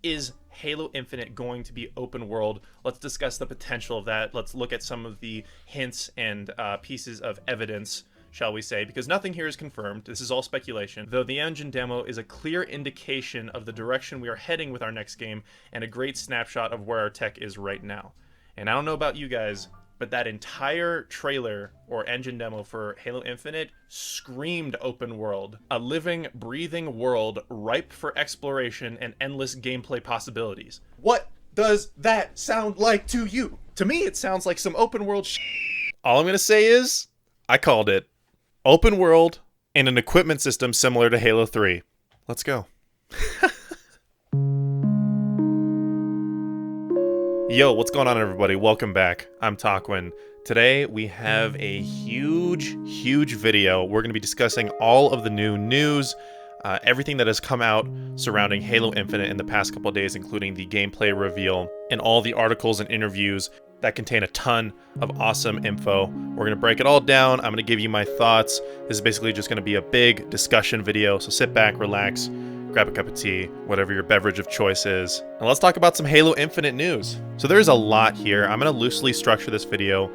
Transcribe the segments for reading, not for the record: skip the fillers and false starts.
Is Halo Infinite going to be open world? Let's discuss the potential of that. Let's look at some of the hints and pieces of evidence, shall we say, because nothing here is confirmed. This is all speculation, though the engine demo is a clear indication of the direction we are heading with our next game and a great snapshot of where our tech is right now. And I don't know about you guys, but that entire trailer or engine demo for Halo Infinite screamed open world. A living, breathing world ripe for exploration and endless gameplay possibilities. What does that sound like to you? To me, it sounds like some open world All I'm going to say is, I called it. Open world and an equipment system similar to Halo 3. Let's go. Yo, what's going on, everybody? Welcome back. I'm Taquin. Today we have a huge video. We're going to be discussing all of the new news, everything that has come out surrounding Halo Infinite in the past couple of days, including the gameplay reveal and all the articles and interviews that contain a ton of awesome info. We're going to break it all down. I'm going to give you my thoughts. This is basically just going to be a big discussion video, so sit back, relax, grab a cup of tea, whatever your beverage of choice is, and let's talk about some Halo Infinite news. So there's a lot here. I'm going to loosely structure this video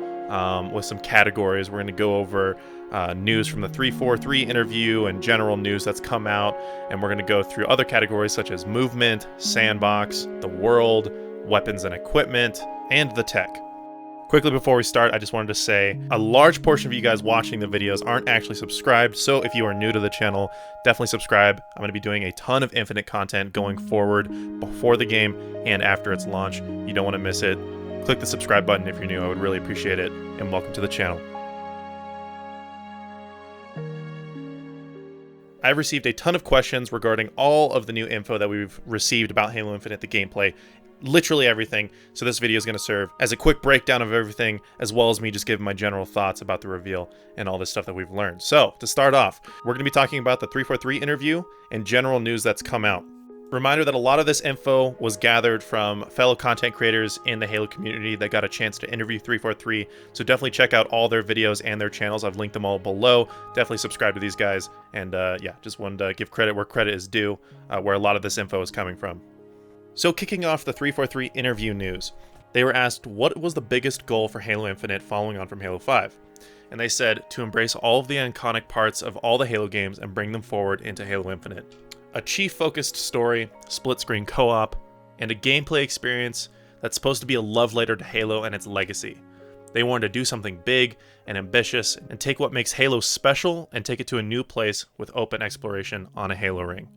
with some categories. We're going to go over news from the 343 interview and general news that's come out, and we're going to go through other categories such as movement, Sandbox, the world, weapons and equipment, and the tech. Quickly before we start, I just wanted to say a large portion of you guys watching the videos aren't actually subscribed, so if you are new to the channel, definitely subscribe. I'm going to be doing a ton of Infinite content going forward before the game and after its launch. You don't want to miss it. Click the subscribe button if you're new. I would really appreciate it, and welcome to the channel. I've received a ton of questions regarding all of the new info that we've received about Halo Infinite, the gameplay, literally everything. So this video is going to serve as a quick breakdown of everything, as well as me just giving my general thoughts about the reveal and all this stuff that we've learned. So to start off, we're going to be talking about the 343 interview and general news that's come out. Reminder that a lot of this info was gathered from fellow content creators in the Halo community that got a chance to interview 343, so definitely check out all their videos and their channels. I've linked them all below. Definitely subscribe to these guys, and yeah, just wanted to give credit where credit is due, where a lot of this info is coming from. So kicking off the 343 interview news, they were asked what was the biggest goal for Halo Infinite following on from Halo 5. And they said to embrace all of the iconic parts of all the Halo games and bring them forward into Halo Infinite. A chief-focused story, split-screen co-op, and a gameplay experience that's supposed to be a love letter to Halo and its legacy. They wanted to do something big and ambitious and take what makes Halo special and take it to a new place with open exploration on a Halo ring.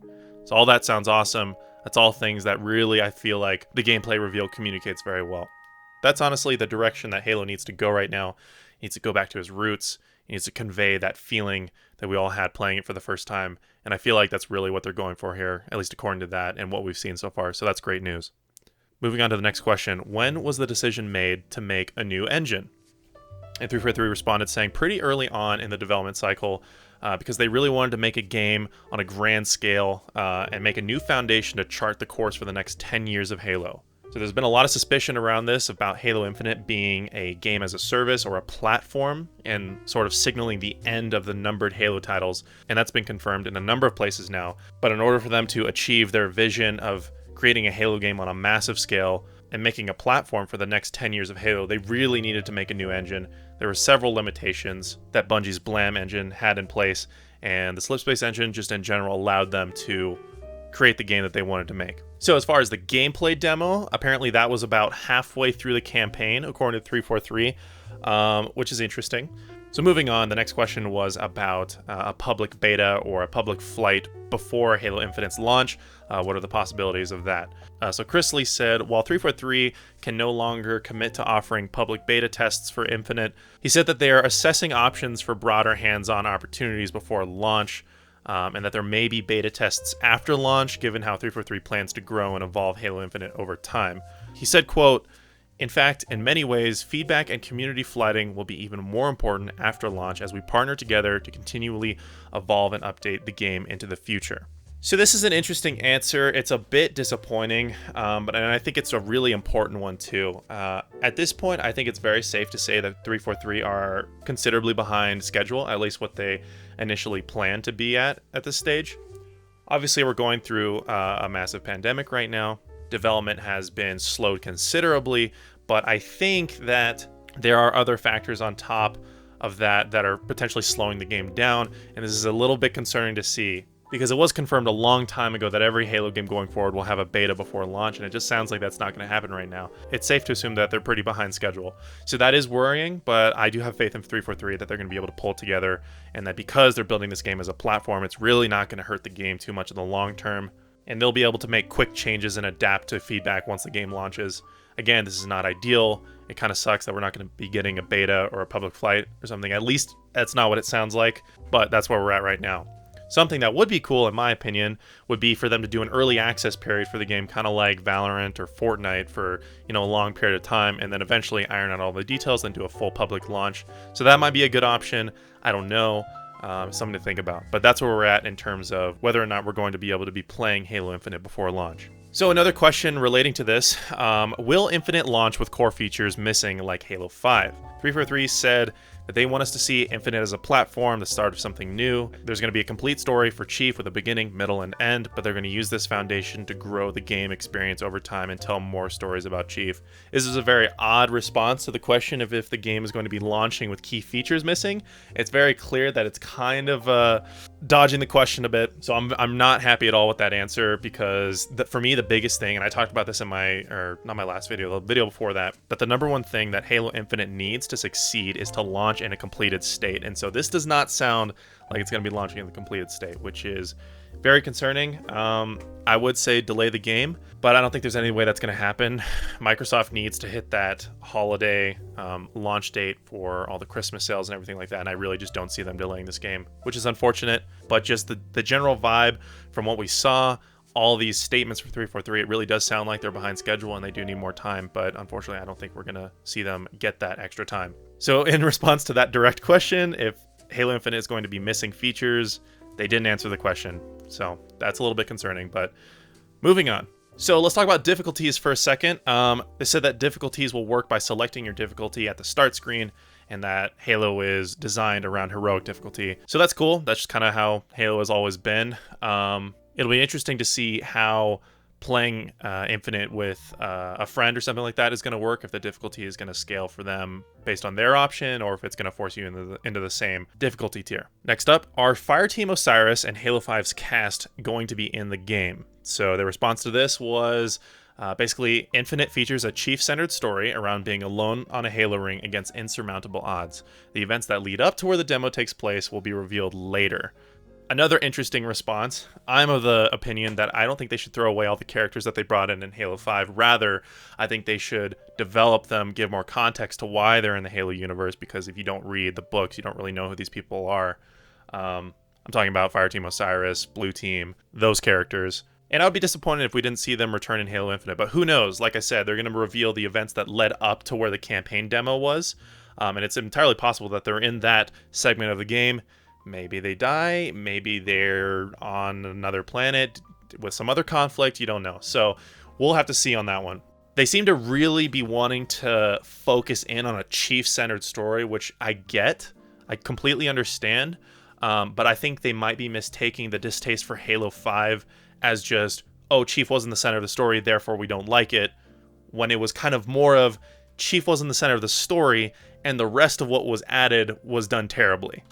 So all that sounds awesome. That's all things that really I feel like the gameplay reveal communicates very well. That's honestly the direction that Halo needs to go right now. It needs to go back to its roots. It needs to convey that feeling that we all had playing it for the first time. And I feel like that's really what they're going for here, at least according to that and what we've seen so far. So that's great news. Moving on to the next question. When was the decision made to make a new engine? And 343 responded saying pretty early on in the development cycle, because they really wanted to make a game on a grand scale and make a new foundation to chart the course for the next 10 years of Halo. So there's been a lot of suspicion around this about Halo Infinite being a game as a service or a platform and sort of signaling the end of the numbered Halo titles, and that's been confirmed in a number of places now. But in order for them to achieve their vision of creating a Halo game on a massive scale and making a platform for the next 10 years of Halo, they really needed to make a new engine. There were several limitations that Bungie's Blam engine had in place, and the Slipspace engine just in general allowed them to create the game that they wanted to make. So as far as the gameplay demo, apparently that was about halfway through the campaign, according to 343, which is interesting. So moving on, the next question was about a public beta or a public flight before Halo Infinite's launch. What are the possibilities of that? So Chris Lee said, while 343 can no longer commit to offering public beta tests for Infinite, he said that they are assessing options for broader hands-on opportunities before launch, and that there may be beta tests after launch, given how 343 plans to grow and evolve Halo Infinite over time. He said, quote, "In fact, in many ways, feedback and community flighting will be even more important after launch as we partner together to continually evolve and update the game into the future." So this is an interesting answer. It's a bit disappointing, but I think it's a really important one too. At this point, I think it's very safe to say that 343 are considerably behind schedule, at least what they initially planned to be at this stage. Obviously, we're going through a massive pandemic right now. development has been slowed considerably, but I think that there are other factors on top of that are potentially slowing the game down, and this is a little bit concerning to see, because it was confirmed a long time ago that every Halo game going forward will have a beta before launch, and it just sounds like that's not going to happen right now. It's safe to assume that they're pretty behind schedule. So that is worrying, but I do have faith in 343 that they're going to be able to pull it together, and that because they're building this game as a platform, it's really not going to hurt the game too much in the long term, and they'll be able to make quick changes and adapt to feedback once the game launches. Again, this is not ideal. It kind of sucks that we're not going to be getting a beta or a public flight or something. At least that's not what it sounds like, but that's where we're at right now. Something that would be cool, in my opinion, would be for them to do an early access period for the game, kind of like Valorant or Fortnite for, a long period of time, and then eventually iron out all the details, then do a full public launch. So that might be a good option. I don't know. Something to think about. But that's where we're at in terms of whether or not we're going to be able to be playing Halo Infinite before launch. So another question relating to this, will Infinite launch with core features missing like Halo 5? 343 said that they want us to see Infinite as a platform, the start of something new. There's going to be a complete story for Chief with a beginning, middle, and end, but they're going to use this foundation to grow the game experience over time and tell more stories about Chief. This is a very odd response to the question of if the game is going to be launching with key features missing. It's very clear that it's kind of dodging the question a bit, so I'm not happy at all with that answer, because for me the biggest thing, and I talked about this in not my last video, the video before that, but the number one thing that Halo Infinite needs to succeed is to launch in a completed state, and so this does not sound like it's going to be launching in the completed state, which is very concerning. I would say delay the game, but I don't think there's any way that's going to happen. Microsoft needs to hit that holiday launch date for all the Christmas sales and everything like that, and I really just don't see them delaying this game, which is unfortunate, but just the general vibe from what we saw, all these statements for 343, it really does sound like they're behind schedule and they do need more time, but unfortunately I don't think we're going to see them get that extra time. So in response to that direct question, if Halo Infinite is going to be missing features, they didn't answer the question. So that's a little bit concerning, but moving on. So let's talk about difficulties for a second. They said that difficulties will work by selecting your difficulty at the start screen, and that Halo is designed around heroic difficulty. So that's cool. That's just kind of how Halo has always been. It'll be interesting to see how playing Infinite with a friend or something like that is going to work, if the difficulty is going to scale for them based on their option, or if it's going to force you into the same difficulty tier. Next up, are Fireteam Osiris and Halo 5's cast going to be in the game? So the response to this was basically, Infinite features a Chief-centered story around being alone on a Halo ring against insurmountable odds. The events that lead up to where the demo takes place will be revealed later. Another interesting response. I'm of the opinion that I don't think they should throw away all the characters that they brought in Halo 5. Rather, I think they should develop them, give more context to why they're in the Halo universe, because if you don't read the books, you don't really know who these people are. I'm talking about Fireteam Osiris, Blue Team, those characters. And I would be disappointed if we didn't see them return in Halo Infinite, but who knows? Like I said, they're going to reveal the events that led up to where the campaign demo was, and it's entirely possible that they're in that segment of the game. Maybe they die, maybe they're on another planet with some other conflict, you don't know. So we'll have to see on that one. They seem to really be wanting to focus in on a Chief-centered story, which I get, I completely understand, but I think they might be mistaking the distaste for Halo 5 as just, oh, Chief wasn't the center of the story, therefore we don't like it, when it was kind of more of, Chief wasn't the center of the story, and the rest of what was added was done terribly.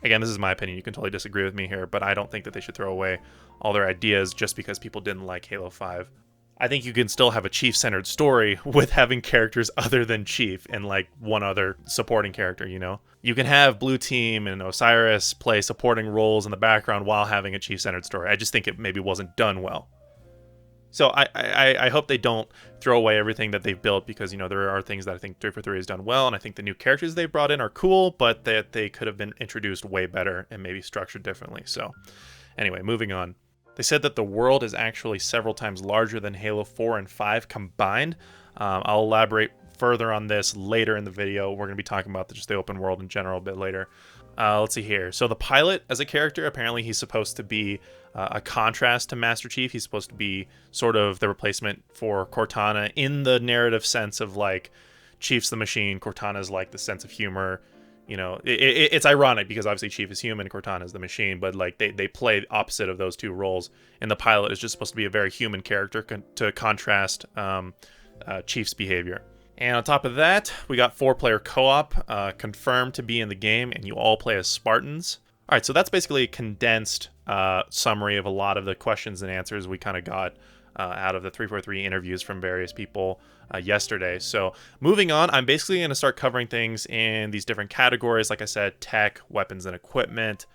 Again, this is my opinion. You can totally disagree with me here, but I don't think that they should throw away all their ideas just because people didn't like Halo 5. I think you can still have a Chief-centered story with having characters other than Chief and like one other supporting character, you know? You can have Blue Team and Osiris play supporting roles in the background while having a Chief-centered story. I just think it maybe wasn't done well. So I hope they don't throw away everything that they've built, because, you know, there are things that I think 343 has done well, and I think the new characters they've brought in are cool, but that they could have been introduced way better and maybe structured differently. So anyway, moving on. They said that the world is actually several times larger than Halo 4 and 5 combined. I'll elaborate further on this later in the video. We're going to be talking about just the open world in general a bit later. Let's see here. So the pilot as a character, apparently he's supposed to be a contrast to Master Chief. He's supposed to be sort of the replacement for Cortana in the narrative sense of like Chief's the machine, Cortana's like the sense of humor, you know, it's ironic because obviously Chief is human, Cortana is the machine, but like they play opposite of those two roles. And the pilot is just supposed to be a very human character to contrast Chief's behavior. And on top of that, we got 4-player co-op confirmed to be in the game, and you all play as Spartans. All right, so that's basically a condensed summary of a lot of the questions and answers we kind of got out of the 343 interviews from various people yesterday. So moving on, I'm basically going to start covering things in these different categories. Like I said, tech, weapons and equipment,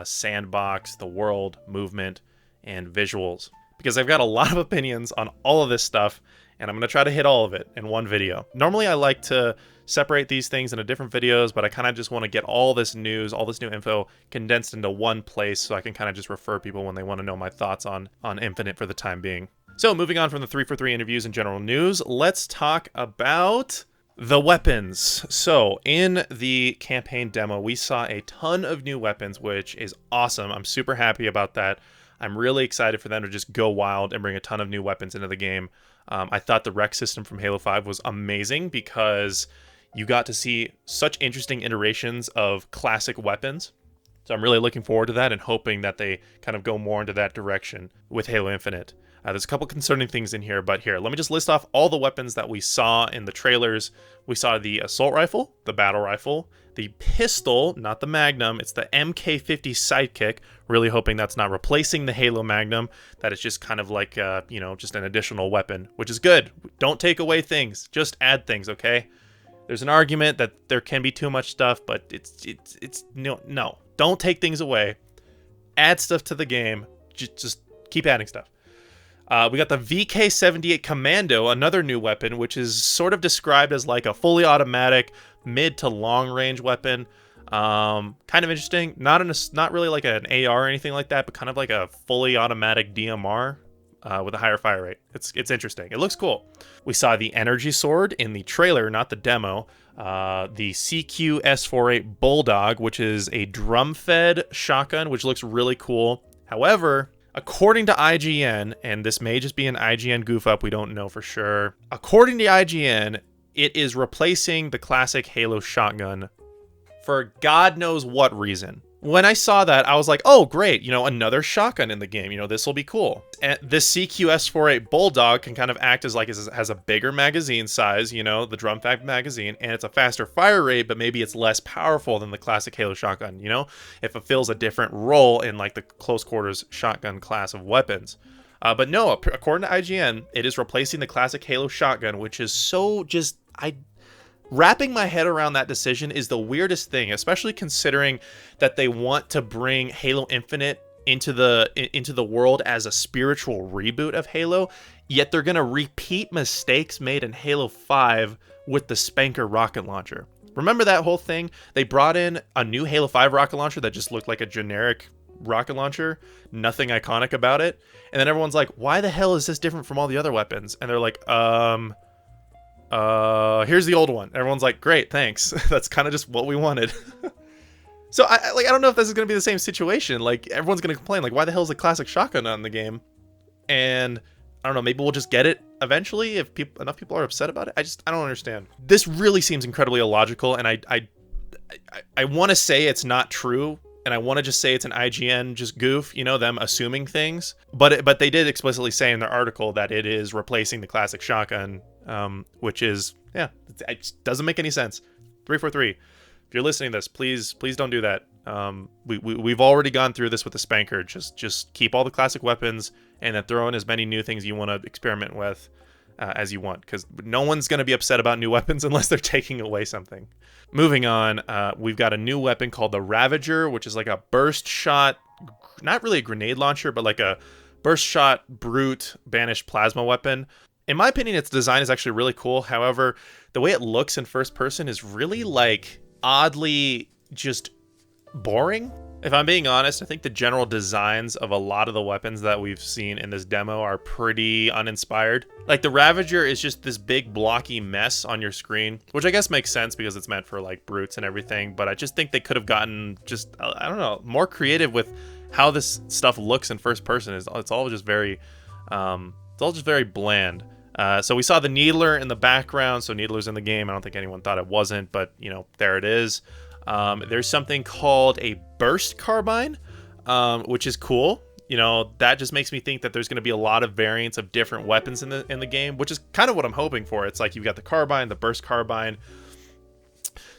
sandbox, the world, movement, and visuals. Because I've got a lot of opinions on all of this stuff, and I'm going to try to hit all of it in one video. Normally I like to separate these things into different videos, but I kind of just want to get all this news, all this new info condensed into one place so I can kind of just refer people when they want to know my thoughts on Infinite for the time being. So moving on from the 343 interviews and general news, let's talk about the weapons. So in the campaign demo, we saw a ton of new weapons, which is awesome. I'm super happy about that. I'm really excited for them to just go wild and bring a ton of new weapons into the game. I thought the rec system from Halo 5 was amazing because you got to see such interesting iterations of classic weapons. So I'm really looking forward to that and hoping that they kind of go more into that direction with Halo Infinite. There's a couple concerning things in here, but here, let me just list off all the weapons that we saw in the trailers. We saw the assault rifle, the battle rifle, the pistol, not the Magnum, it's the MK50 Sidekick. Really hoping that's not replacing the Halo Magnum, that it's just kind of like, you know, just an additional weapon, which is good. Don't take away things, just add things, okay? There's an argument that there can be too much stuff, but it's no, don't take things away. Add stuff to the game, just keep adding stuff. We got the VK-78 Commando, another new weapon, which is sort of described as like a fully automatic mid to long range weapon. Kind of interesting. Not really like an AR or anything like that, but kind of like a fully automatic DMR with a higher fire rate. It's interesting. It looks cool. We saw the energy sword in the trailer, not the demo. The CQ-S48 Bulldog, which is a drum-fed shotgun, which looks really cool. However, according to IGN, and this may just be an IGN goof up, we don't know for sure. According to IGN, it is replacing the classic Halo shotgun for God knows what reason. When I saw that, I was like, oh, great, you know, another shotgun in the game. You know, this will be cool. And this CQ-S48 Bulldog can kind of act as like, has a bigger magazine size, you know, the drum-fed magazine, and it's a faster fire rate, but maybe it's less powerful than the classic Halo shotgun, you know, it fulfills a different role in like the close quarters shotgun class of weapons. But no, according to IGN, it is replacing the classic Halo shotgun, which is so just, wrapping my head around that decision is the weirdest thing, especially considering that they want to bring Halo Infinite into the world as a spiritual reboot of Halo, yet they're going to repeat mistakes made in Halo 5 with the Spanker rocket launcher. Remember that whole thing? They brought in a new Halo 5 rocket launcher that just looked like a generic rocket launcher, nothing iconic about it, and then everyone's like, why the hell is this different from all the other weapons? And they're like, here's the old one. Everyone's like, great, thanks. That's kind of just what we wanted. So I don't know if this is going to be the same situation. Like, everyone's going to complain, like, why the hell is a classic shotgun not in the game? And I don't know, maybe we'll just get it eventually if enough people are upset about it. I don't understand. This really seems incredibly illogical, and I want to say it's not true, and I want to just say it's an IGN just goof, you know, them assuming things. But they did explicitly say in their article that it is replacing the classic shotgun, which is, yeah, it just doesn't make any sense. 343, if you're listening to this, please don't do that. We've already gone through this with the Spanker. Just keep all the classic weapons and then throw in as many new things you want to experiment with as you want, because no one's going to be upset about new weapons unless they're taking away something. Moving on, we've got a new weapon called the Ravager, which is like a burst shot, not really a grenade launcher, but like a burst shot brute banished plasma weapon. In my opinion, its design is actually really cool. However, the way it looks in first person is really like oddly just boring. If I'm being honest, I think the general designs of a lot of the weapons that we've seen in this demo are pretty uninspired. Like the Ravager is just this big blocky mess on your screen, which I guess makes sense because it's meant for like brutes and everything. But I just think they could have gotten just, I don't know, more creative with how this stuff looks in first person. It's all just very bland. So we saw the Needler in the background. So Needler's in the game. I don't think anyone thought it wasn't, but you know, there it is. There's something called a burst carbine, which is cool. You know, that just makes me think that there's going to be a lot of variants of different weapons in the game, which is kind of what I'm hoping for. It's like you've got the carbine, the burst carbine.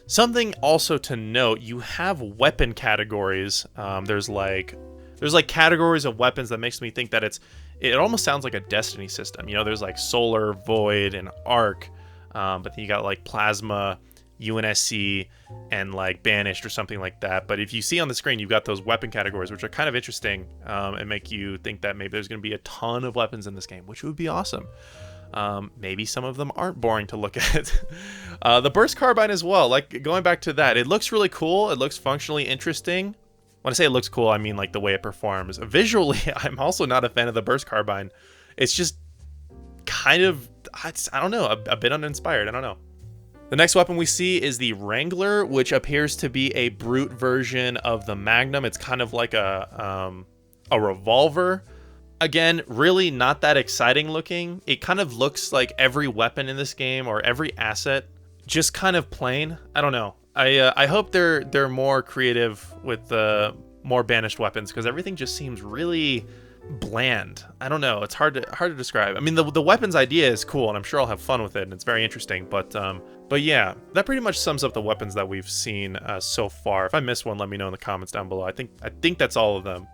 Something also to note, you have weapon categories. There's like categories of weapons that makes me think that it almost sounds like a Destiny system. You know, there's like solar, void, and arc, but then you got like plasma, UNSC, and like banished or something like that. But if you see on the screen, you've got those weapon categories, which are kind of interesting, and make you think that maybe there's going to be a ton of weapons in this game, which would be awesome. Maybe some of them aren't boring to look at. The burst carbine as well, like going back to that, it looks really cool. It looks functionally interesting. When I say it looks cool, I mean like the way it performs. Visually, I'm also not a fan of the burst carbine. It's just kind of, I don't know, a bit uninspired. I don't know. The next weapon we see is the Wrangler, which appears to be a brute version of the Magnum. It's kind of like a revolver. Again, really not that exciting looking. It kind of looks like every weapon in this game, or every asset, just kind of plain. I don't know. I hope they're more creative with the more banished weapons, because everything just seems really bland. I don't know. It's hard to describe. I mean, the weapons idea is cool, and I'm sure I'll have fun with it, and it's very interesting. But yeah, that pretty much sums up the weapons that we've seen so far. If I missed one, let me know in the comments down below. I think that's all of them.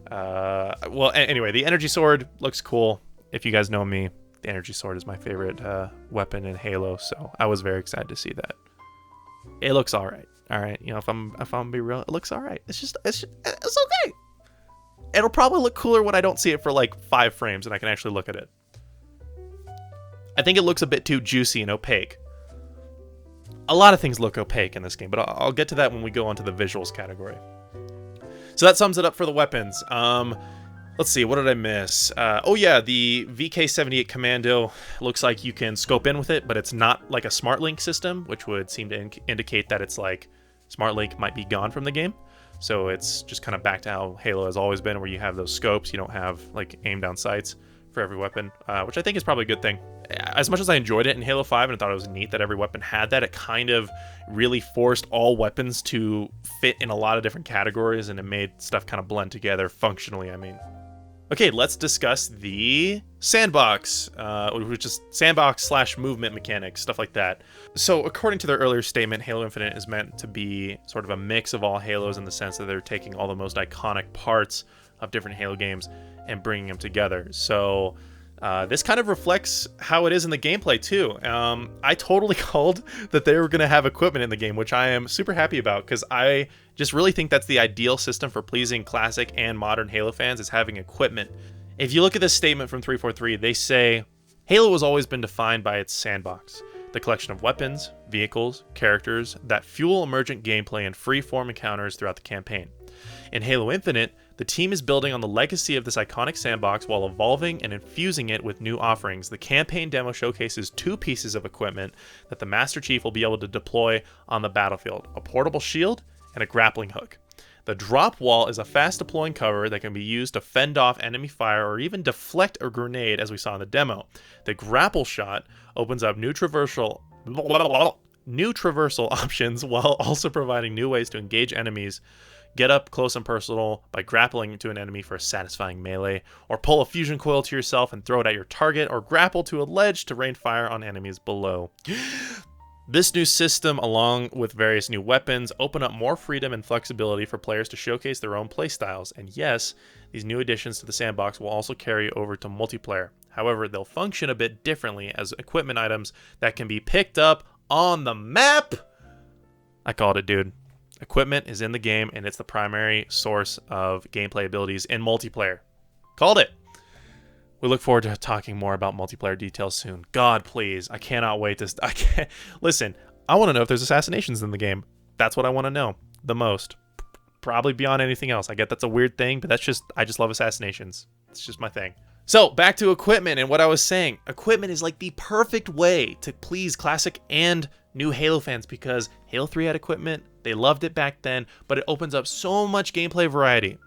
Well, anyway, the energy sword looks cool. If you guys know me, the energy sword is my favorite weapon in Halo, so I was very excited to see that. It looks all right. All right, you know, if I'm gonna be real, it looks all right. It's okay. It'll probably look cooler when I don't see it for like 5 frames and I can actually look at it. I think it looks a bit too juicy and opaque. A lot of things look opaque in this game, but I'll get to that when we go onto the visuals category. So that sums it up for the weapons. Let's see, what did I miss? Oh yeah, the VK-78 Commando looks like you can scope in with it, but it's not like a Smart Link system, which would seem to indicate that it's like Smart Link might be gone from the game. So it's just kind of back to how Halo has always been, where you have those scopes. You don't have like aim down sights for every weapon, which I think is probably a good thing. As much as I enjoyed it in Halo 5 and I thought it was neat that every weapon had that, it kind of really forced all weapons to fit in a lot of different categories, and it made stuff kind of blend together functionally, I mean. Okay, let's discuss the Sandbox, which is Sandbox/movement mechanics, stuff like that. So according to their earlier statement, Halo Infinite is meant to be sort of a mix of all Halos, in the sense that they're taking all the most iconic parts of different Halo games and bringing them together. So this kind of reflects how it is in the gameplay too. I totally called that they were going to have equipment in the game, which I am super happy about, because I just really think that's the ideal system for pleasing classic and modern Halo fans, is having equipment. If you look at this statement from 343, they say, Halo has always been defined by its sandbox, the collection of weapons, vehicles, characters that fuel emergent gameplay and free-form encounters throughout the campaign. In Halo Infinite, the team is building on the legacy of this iconic sandbox while evolving and infusing it with new offerings. The campaign demo showcases 2 pieces of equipment that the Master Chief will be able to deploy on the battlefield: a portable shield and a grappling hook. The drop wall is a fast deploying cover that can be used to fend off enemy fire or even deflect a grenade, as we saw in the demo. The grapple shot opens up new traversal options, while also providing new ways to engage enemies, get up close and personal by grappling into an enemy for a satisfying melee, or pull a fusion coil to yourself and throw it at your target, or grapple to a ledge to rain fire on enemies below. This new system, along with various new weapons, open up more freedom and flexibility for players to showcase their own playstyles. And yes, these new additions to the sandbox will also carry over to multiplayer. However, they'll function a bit differently as equipment items that can be picked up on the map. I called it, dude. Equipment is in the game, and it's the primary source of gameplay abilities in multiplayer. Called it. We look forward to talking more about multiplayer details soon. God, please. I cannot wait to... Listen, I want to know if there's assassinations in the game. That's what I want to know the most. Probably beyond anything else. I get that's a weird thing, but I just love assassinations. It's just my thing. So, back to equipment and what I was saying. Equipment is like the perfect way to please classic and new Halo fans, because Halo 3 had equipment. They loved it back then, but it opens up so much gameplay variety.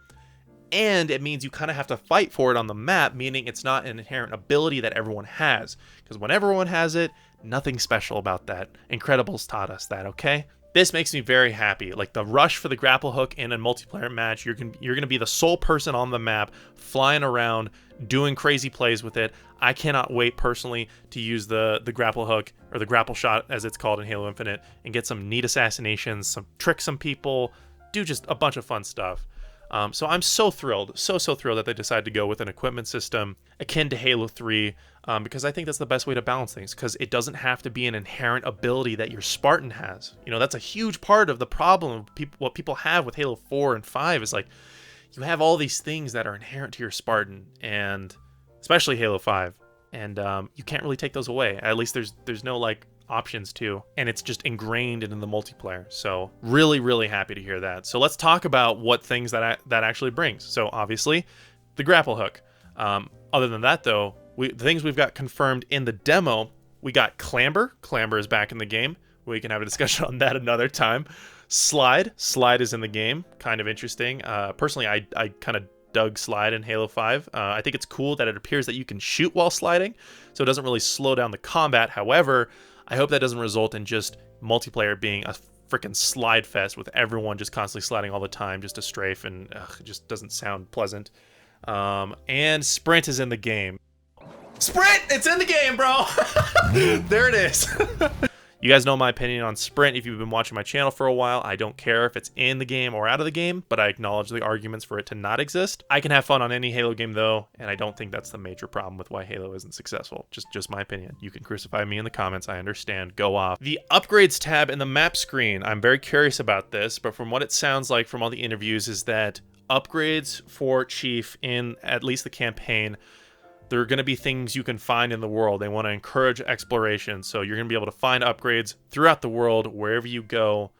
And it means you kind of have to fight for it on the map, meaning it's not an inherent ability that everyone has. Because when everyone has it, nothing special about that. Incredibles taught us that, okay? This makes me very happy. Like the rush for the grapple hook in a multiplayer match, you're gonna be the sole person on the map, flying around, doing crazy plays with it. I cannot wait personally to use the grapple hook, or the grapple shot as it's called in Halo Infinite, and get some neat assassinations, trick some people, do just a bunch of fun stuff. So I'm so thrilled, so thrilled that they decided to go with an equipment system akin to Halo 3, because I think that's the best way to balance things, because it doesn't have to be an inherent ability that your Spartan has. You know, that's a huge part of the problem. What people have with Halo 4 and 5 is like, you have all these things that are inherent to your Spartan, and especially Halo 5, and you can't really take those away. At least there's no like options to, and it's just ingrained in the multiplayer. So really happy to hear that. So let's talk about what things that actually brings. So obviously the grapple hook. Other than that though, the things we've got confirmed in the demo, we got clamber is back in the game. We can have a discussion on that another time. Slide is in the game, kind of interesting. Personally, I kind of dug slide in Halo 5. I think it's cool that it appears that you can shoot while sliding, so it doesn't really slow down the combat. However, I hope that doesn't result in just multiplayer being a freaking slide fest with everyone just constantly sliding all the time just to strafe, and it just doesn't sound pleasant. And sprint is in the game. Sprint! It's in the game, bro! There it is. You guys know my opinion on sprint if you've been watching my channel for a while. I don't care if it's in the game or out of the game, but I acknowledge the arguments for it to not exist. I can have fun on any Halo game though, and I don't think that's the major problem with why Halo isn't successful. Just my opinion. You can crucify me in the comments, I understand. Go off. The upgrades tab in the map screen, I'm very curious about this, but from what it sounds like from all the interviews is that upgrades for Chief in at least the campaign, there are going to be things you can find in the world. They want to encourage exploration, so you're going to be able to find upgrades throughout the world, wherever you go,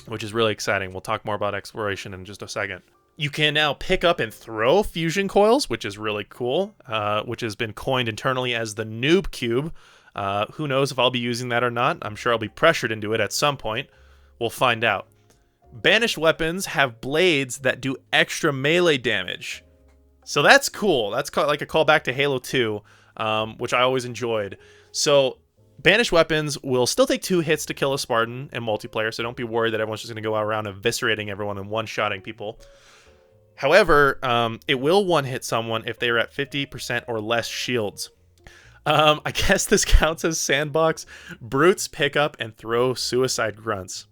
which is really exciting. We'll talk more about exploration in just a second. You can now pick up and throw fusion coils, which is really cool, which has been coined internally as the Noob Cube. Who knows if I'll be using that or not. I'm sure I'll be pressured into it at some point. We'll find out. Banished weapons have blades that do extra melee damage. So that's cool. That's like a callback to Halo 2, which I always enjoyed. So banished weapons will still take 2 hits to kill a Spartan in multiplayer, so don't be worried that everyone's just going to go around eviscerating everyone and one-shotting people. However, it will one-hit someone if they are at 50% or less shields. I guess this counts as Sandbox. Brutes pick up and throw suicide grunts.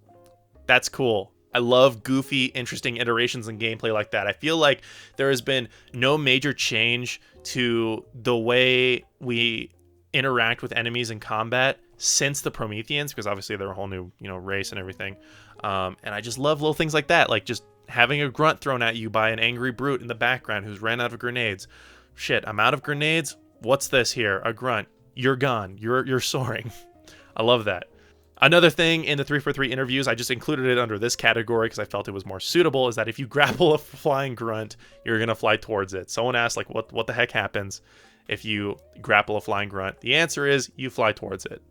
That's cool. I love goofy, interesting iterations in gameplay like that. I feel like there has been no major change to the way we interact with enemies in combat since the Prometheans, because obviously they're a whole new, race and everything. And I just love little things like that, like just having a grunt thrown at you by an angry brute in the background who's ran out of grenades. Shit, I'm out of grenades. What's this here? A grunt. You're gone. You're soaring. I love that. Another thing in the 343 interviews, I just included it under this category because I felt it was more suitable, is that if you grapple a flying grunt, you're going to fly towards it. Someone asked, like, what the heck happens if you grapple a flying grunt? The answer is you fly towards it.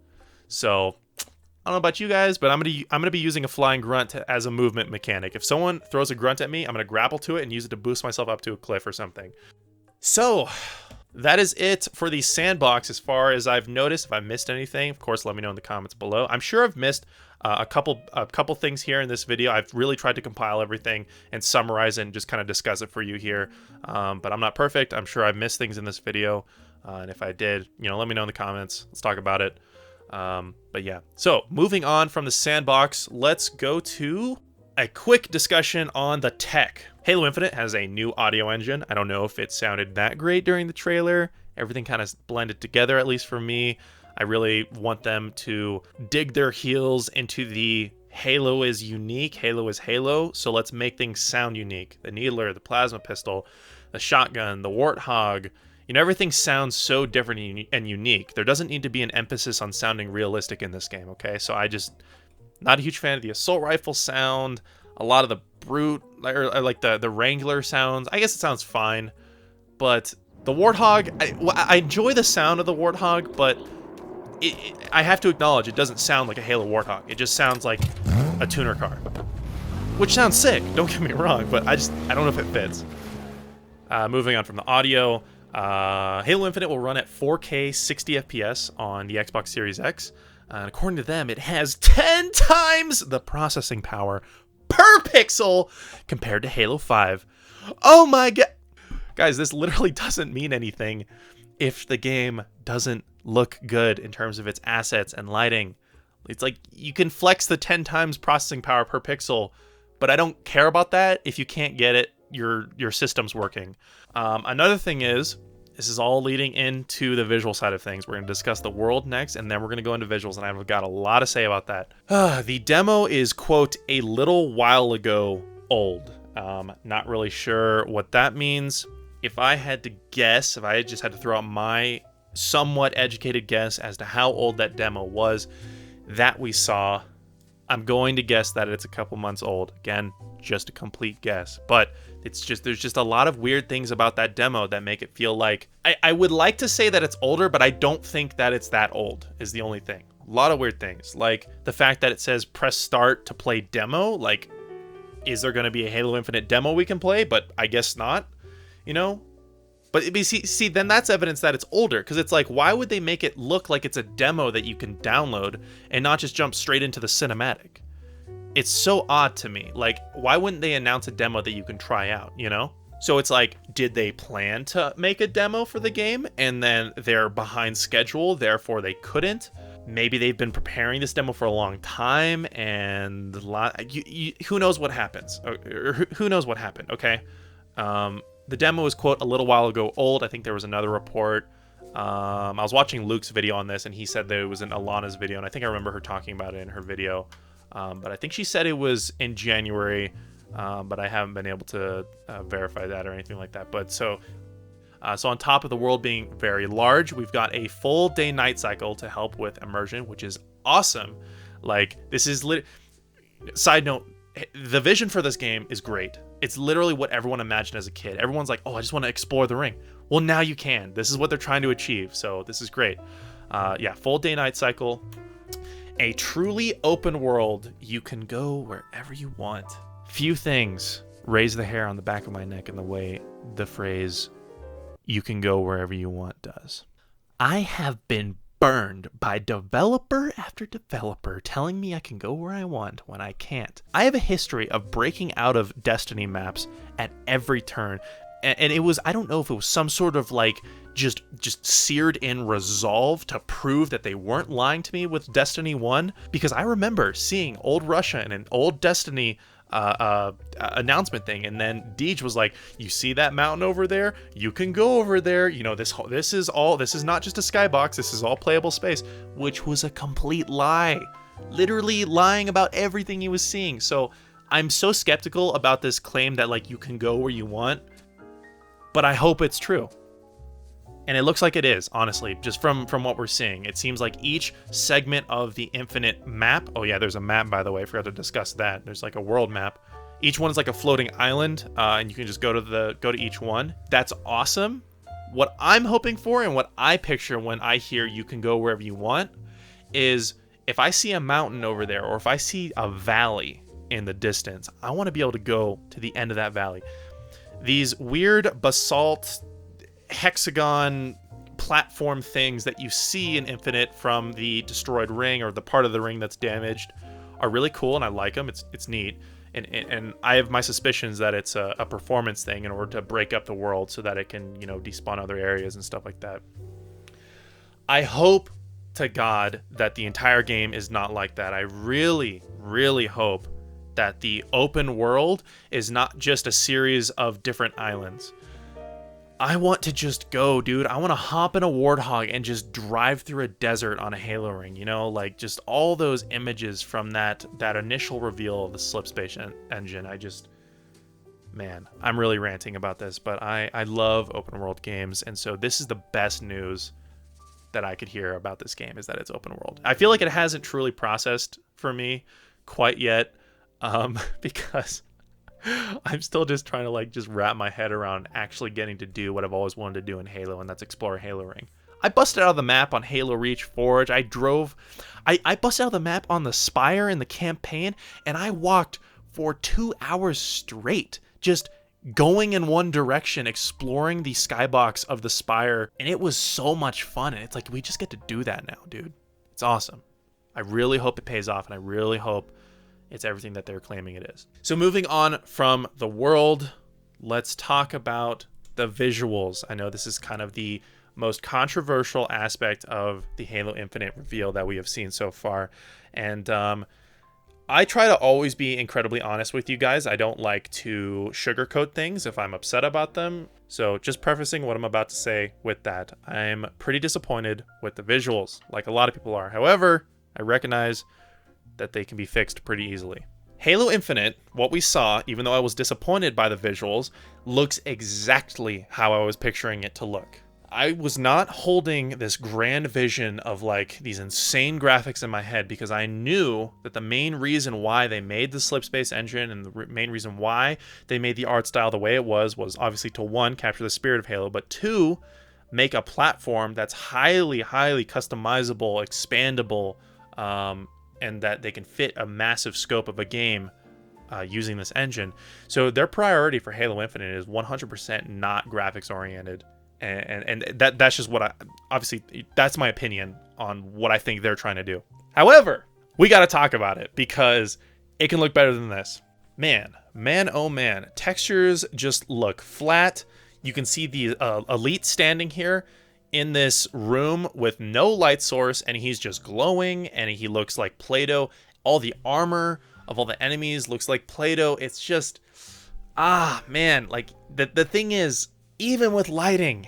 So, I don't know about you guys, but I'm gonna be using a flying grunt as a movement mechanic. If someone throws a grunt at me, I'm going to grapple to it and use it to boost myself up to a cliff or something. So, that is it for the Sandbox as far as I've noticed. If I missed anything, of course, let me know in the comments below. I'm sure I've missed a couple things here in this video. I've really tried to compile everything and summarize it and just kind of discuss it for you here. But I'm not perfect. I'm sure I've missed things in this video. And if I did, let me know in the comments. Let's talk about it. But yeah. So moving on from the Sandbox, let's go to a quick discussion on the tech. Halo Infinite has a new audio engine. I don't know if it sounded that great during the trailer. Everything kind of blended together, at least for me. I really want them to dig their heels into the Halo is unique, Halo is Halo, so let's make things sound unique. The Needler, the Plasma Pistol, the Shotgun, the Warthog, everything sounds so different and unique. There doesn't need to be an emphasis on sounding realistic in this game, okay? So not a huge fan of the assault rifle sound, a lot of the brute, or like the Wrangler sounds. I guess it sounds fine, but the Warthog, I enjoy the sound of the Warthog, but I have to acknowledge it doesn't sound like a Halo Warthog. It just sounds like a tuner car, which sounds sick, don't get me wrong, but I don't know if it fits. Moving on from the audio, Halo Infinite will run at 4K 60 FPS on the Xbox Series X. And according to them, it has 10 times the processing power per pixel compared to Halo 5. Oh my god. Guys, this literally doesn't mean anything if the game doesn't look good in terms of its assets and lighting. It's like you can flex the 10 times processing power per pixel, but I don't care about that if you can't get it, your system's working. Another thing is, this is all leading into the visual side of things. We're going to discuss the world next, and then we're going to go into visuals, and I've got a lot to say about that. The demo is, quote, a little while ago old. Not really sure what that means. If I had to guess, if I just had to throw out my somewhat educated guess as to how old that demo was that we saw, I'm going to guess that it's a couple months old. Again, just a complete guess. But there's just a lot of weird things about that demo that make it feel like... I would like to say that it's older, but I don't think that it's that old, is the only thing. A lot of weird things. Like the fact that it says press start to play demo. Like, is there going to be a Halo Infinite demo we can play? But I guess not. You know? But see, then that's evidence that it's older, because it's like, why would they make it look like it's a demo that you can download and not just jump straight into the cinematic? It's so odd to me. Like, why wouldn't they announce a demo that you can try out, you know? So it's like, did they plan to make a demo for the game and then they're behind schedule, therefore they couldn't? Maybe they've been preparing this demo for a long time and who knows what happens? Or who knows what happened, okay? The demo was, quote, a little while ago old. I think there was another report. I was watching Luke's video on this, and he said that it was in Alana's video, and I think I remember her talking about it in her video. But I think she said it was in January, but I haven't been able to verify that or anything like that. But so on top of the world being very large, we've got a full day-night cycle to help with immersion, which is awesome. Like, this is side note, the vision for this game is great. It's literally what everyone imagined as a kid. Everyone's like, oh, I just want to explore the ring. Well, now you can. This is what they're trying to achieve. So this is great. Yeah, full day-night cycle. A truly open world. You can go wherever you want. Few things raise the hair on the back of my neck in the way the phrase, you can go wherever you want, does. I have been burned by developer after developer telling me I can go where I want when I can't. I have a history of breaking out of Destiny maps at every turn, and it was, I don't know if it was some sort of like just seared in resolve to prove that they weren't lying to me with Destiny 1, because I remember seeing old Russia and an old Destiny announcement thing, and then Deej was like, you see that mountain over there, you can go over there, you know, this is not just a skybox, this is all playable space, which was a complete lie, literally lying about everything he was seeing. So I'm so skeptical about this claim that like you can go where you want, but I hope it's true. And it looks like it is, honestly, just from what we're seeing. It seems like each segment of the Infinite map... Oh yeah, there's a map, by the way. I forgot to discuss that. There's like a world map. Each one is like a floating island, and you can just go to each one. That's awesome. What I'm hoping for and what I picture when I hear you can go wherever you want is if I see a mountain over there or if I see a valley in the distance, I want to be able to go to the end of that valley. These weird basalt hexagon platform things that you see in Infinite from the destroyed ring or the part of the ring that's damaged are really cool, and I like them. It's neat, and I have my suspicions that it's a performance thing in order to break up the world so that it can, you know, despawn other areas and stuff like that. I hope to God that the entire game is not like that. I really, really hope that the open world is not just a series of different islands. I want to just go, dude. I want to hop in a Warthog and just drive through a desert on a Halo ring, you know? Like, just all those images from that initial reveal of the Slipspace engine. Man, I'm really ranting about this, but I love open world games, and so this is the best news that I could hear about this game, is that it's open world. I feel like it hasn't truly processed for me quite yet, because... I'm still just trying to like just wrap my head around actually getting to do what I've always wanted to do in Halo, and that's explore Halo Ring. I busted out of the map on Halo Reach Forge. I busted out of the map on the Spire in the campaign, and I walked for 2 hours straight, just going in one direction, exploring the skybox of the Spire, and it was so much fun, and it's like we just get to do that now, dude. It's awesome. I really hope it pays off, and I really hope it's everything that they're claiming it is. So moving on from the world, let's talk about the visuals. I know this is kind of the most controversial aspect of the Halo Infinite reveal that we have seen so far. And I try to always be incredibly honest with you guys. I don't like to sugarcoat things if I'm upset about them. So just prefacing what I'm about to say with that, I'm pretty disappointed with the visuals, like a lot of people are. However, I recognize that they can be fixed pretty easily. Halo Infinite, what we saw, even though I was disappointed by the visuals, looks exactly how I was picturing it to look. I was not holding this grand vision of like these insane graphics in my head, because I knew that the main reason why they made the Slipspace engine and the main reason why they made the art style the way it was obviously to, one, capture the spirit of Halo, but two, make a platform that's highly, highly customizable, expandable, and that they can fit a massive scope of a game using this engine. So their priority for Halo Infinite is 100% not graphics oriented. And that's just what obviously that's my opinion on what I think they're trying to do. However, we got to talk about it because it can look better than this. Man, oh man, textures just look flat. You can see the Elite standing here in this room with no light source, and he's just glowing, and he looks like Play-Doh. All the armor of all the enemies looks like Play-Doh. It's just, man, like the thing is, even with lighting,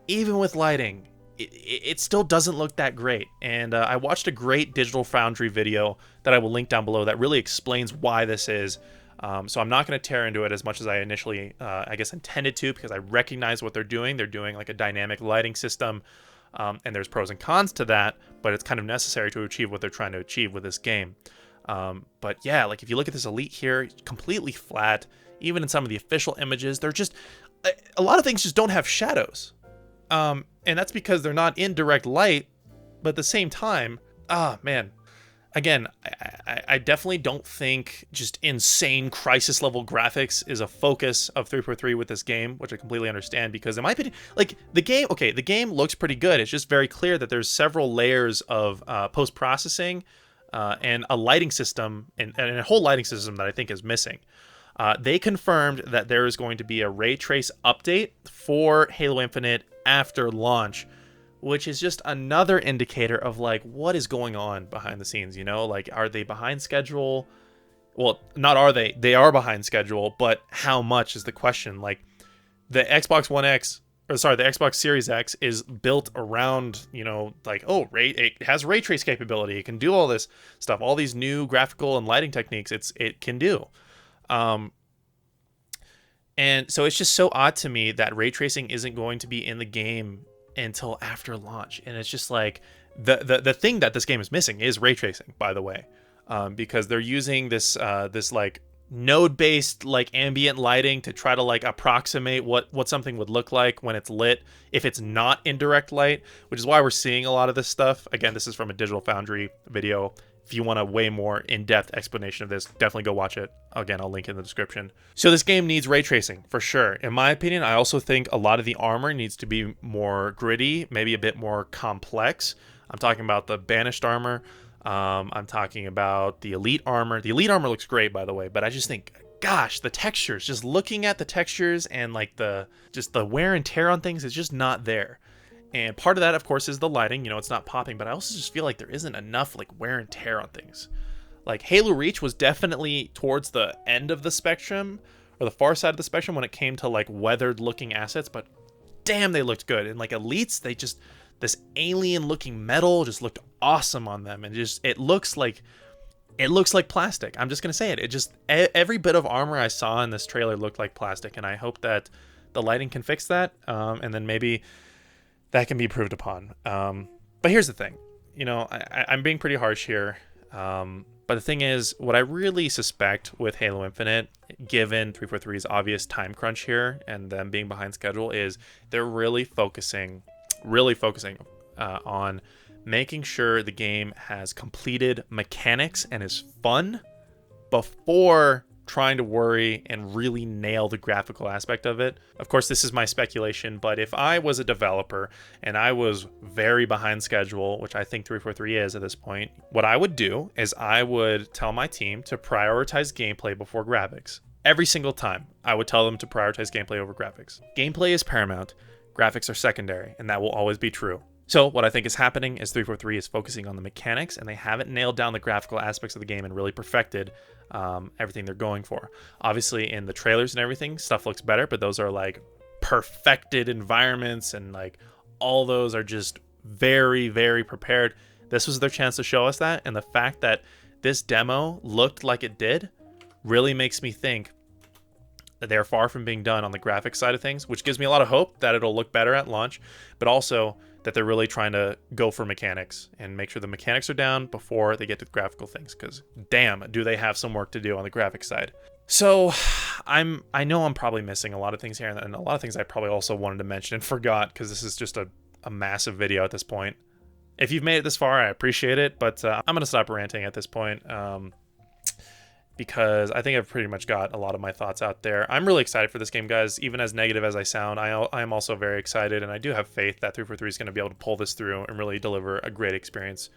it still doesn't look that great. And I watched a great Digital Foundry video that I will link down below that really explains why this is. So I'm not going to tear into it as much as I initially, I guess, intended to, because I recognize what they're doing. They're doing like a dynamic lighting system, and there's pros and cons to that, but it's kind of necessary to achieve what they're trying to achieve with this game. But yeah, like if you look at this Elite here, completely flat. Even in some of the official images, they're just, a lot of things just don't have shadows. And that's because they're not in direct light, but at the same time, man. Again, I definitely don't think just insane crisis level graphics is a focus of 343 with this game, which I completely understand, because in my opinion, like the game looks pretty good. It's just very clear that there's several layers of post-processing and a lighting system and a whole lighting system that I think is missing. They confirmed that there is going to be a ray trace update for Halo Infinite after launch, which is just another indicator of like what is going on behind the scenes, you know? Like, are they behind schedule? Well, not are they. They are behind schedule, but how much is the question. Like, the Xbox One X, or sorry, the Xbox Series X is built around, you know, like, it has ray trace capability. It can do all this stuff, all these new graphical and lighting techniques it can do. And so it's just so odd to me that ray tracing isn't going to be in the game until after launch. And it's just like the thing that this game is missing is ray tracing, by the way, because they're using this like node-based like ambient lighting to try to like approximate what something would look like when it's lit if it's not in direct light, which is why we're seeing a lot of this stuff. Again, this is from a Digital Foundry video. If you want a way more in-depth explanation of this, definitely go watch it. Again, I'll link in the description. So this game needs ray tracing, for sure. In my opinion, I also think a lot of the armor needs to be more gritty, maybe a bit more complex. I'm talking about the Banished armor. I'm talking about the Elite armor. The Elite armor looks great, by the way, but I just think, gosh, the textures, just looking at the textures and like the wear and tear on things is just not there. And part of that, of course, is the lighting. You know, it's not popping, but I also just feel like there isn't enough like wear and tear on things. Like Halo Reach was definitely towards the end of the spectrum, or the far side of the spectrum when it came to like weathered looking assets, but damn, they looked good. And like Elites, they just, this alien looking metal just looked awesome on them. And just, it looks like plastic. I'm just going to say it. It just, every bit of armor I saw in this trailer looked like plastic. And I hope that the lighting can fix that. And then maybe that can be improved upon. But here's the thing, you know, I'm being pretty harsh here. But the thing is, what I really suspect with Halo Infinite, given 343's obvious time crunch here and them being behind schedule, is they're really focusing on making sure the game has completed mechanics and is fun before trying to worry and really nail the graphical aspect of it. Of course, this is my speculation, but if I was a developer and I was very behind schedule, which I think 343 is at this point, what I would do is I would tell my team to prioritize gameplay before graphics. Every single time, I would tell them to prioritize gameplay over graphics. Gameplay is paramount, graphics are secondary, and that will always be true. So what I think is happening is 343 is focusing on the mechanics, and they haven't nailed down the graphical aspects of the game and really perfected everything they're going for. Obviously, in the trailers and everything, stuff looks better, but those are like perfected environments, and like all those are just very, very prepared. This was their chance to show us that, and the fact that this demo looked like it did really makes me think that they're far from being done on the graphics side of things, which gives me a lot of hope that it'll look better at launch, but also that they're really trying to go for mechanics and make sure the mechanics are down before they get to the graphical things, because damn, do they have some work to do on the graphics side. So I know I'm probably missing a lot of things here, and a lot of things I probably also wanted to mention and forgot, because this is just a massive video at this point. If you've made it this far, I appreciate it, but I'm going to stop ranting at this point. Because I think I've pretty much got a lot of my thoughts out there. I'm really excited for this game, guys. Even as negative as I sound, I am also very excited, and I do have faith that 343 is going to be able to pull this through and really deliver a great experience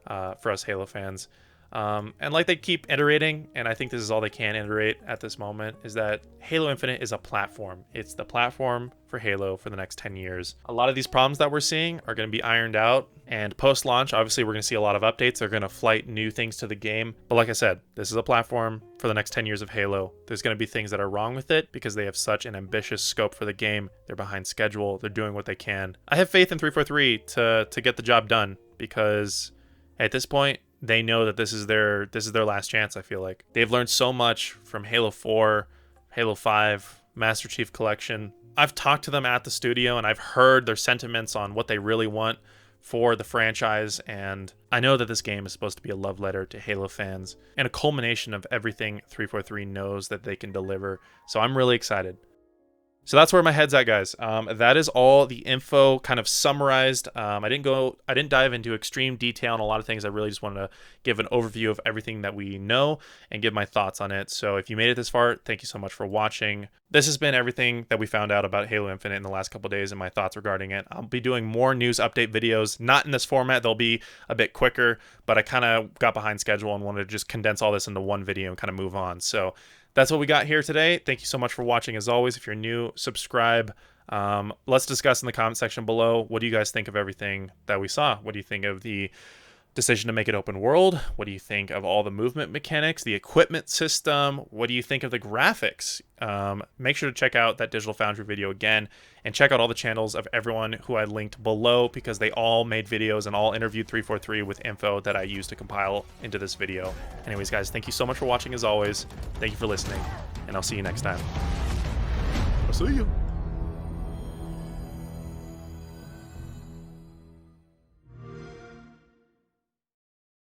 for us Halo fans. And like they keep iterating, and I think this is all they can iterate at this moment, is that Halo Infinite is a platform. It's the platform for Halo for the next 10 years. A lot of these problems that we're seeing are going to be ironed out, and post-launch, obviously, we're going to see a lot of updates. They're going to flight new things to the game. But like I said, this is a platform for the next 10 years of Halo. There's going to be things that are wrong with it because they have such an ambitious scope for the game. They're behind schedule. They're doing what they can. I have faith in 343 to get the job done, because at this point, they know that this is their last chance. I feel like they've learned so much from Halo 4, Halo 5, Master Chief Collection. I've talked to them at the studio, and I've heard their sentiments on what they really want for the franchise, and I know that this game is supposed to be a love letter to Halo fans and a culmination of everything 343 knows that they can deliver. So I'm really excited. So that's where my head's at, guys. That is all the info kind of summarized. I didn't dive into extreme detail on a lot of things. I really just wanted to give an overview of everything that we know and give my thoughts on it. So if you made it this far, thank you so much for watching. This has been everything that we found out about Halo Infinite in the last couple of days and my thoughts regarding it. I'll be doing more news update videos, not in this format. They'll be a bit quicker, but I kind of got behind schedule and wanted to just condense all this into one video and kind of move on. So that's what we got here today. Thank you so much for watching. As always, if you're new, subscribe. Let's discuss in the comment section below. What do you guys think of everything that we saw? What do you think of the decision to make it open world? What do you think of all the movement mechanics, the equipment system? What do you think of the graphics? Make sure to check out that Digital Foundry video again, and check out all the channels of everyone who I linked below, because they all made videos and all interviewed 343 with info that I used to compile into this video. Anyways, guys, thank you so much for watching as always. Thank you for listening, and I'll see you next time. I'll see you.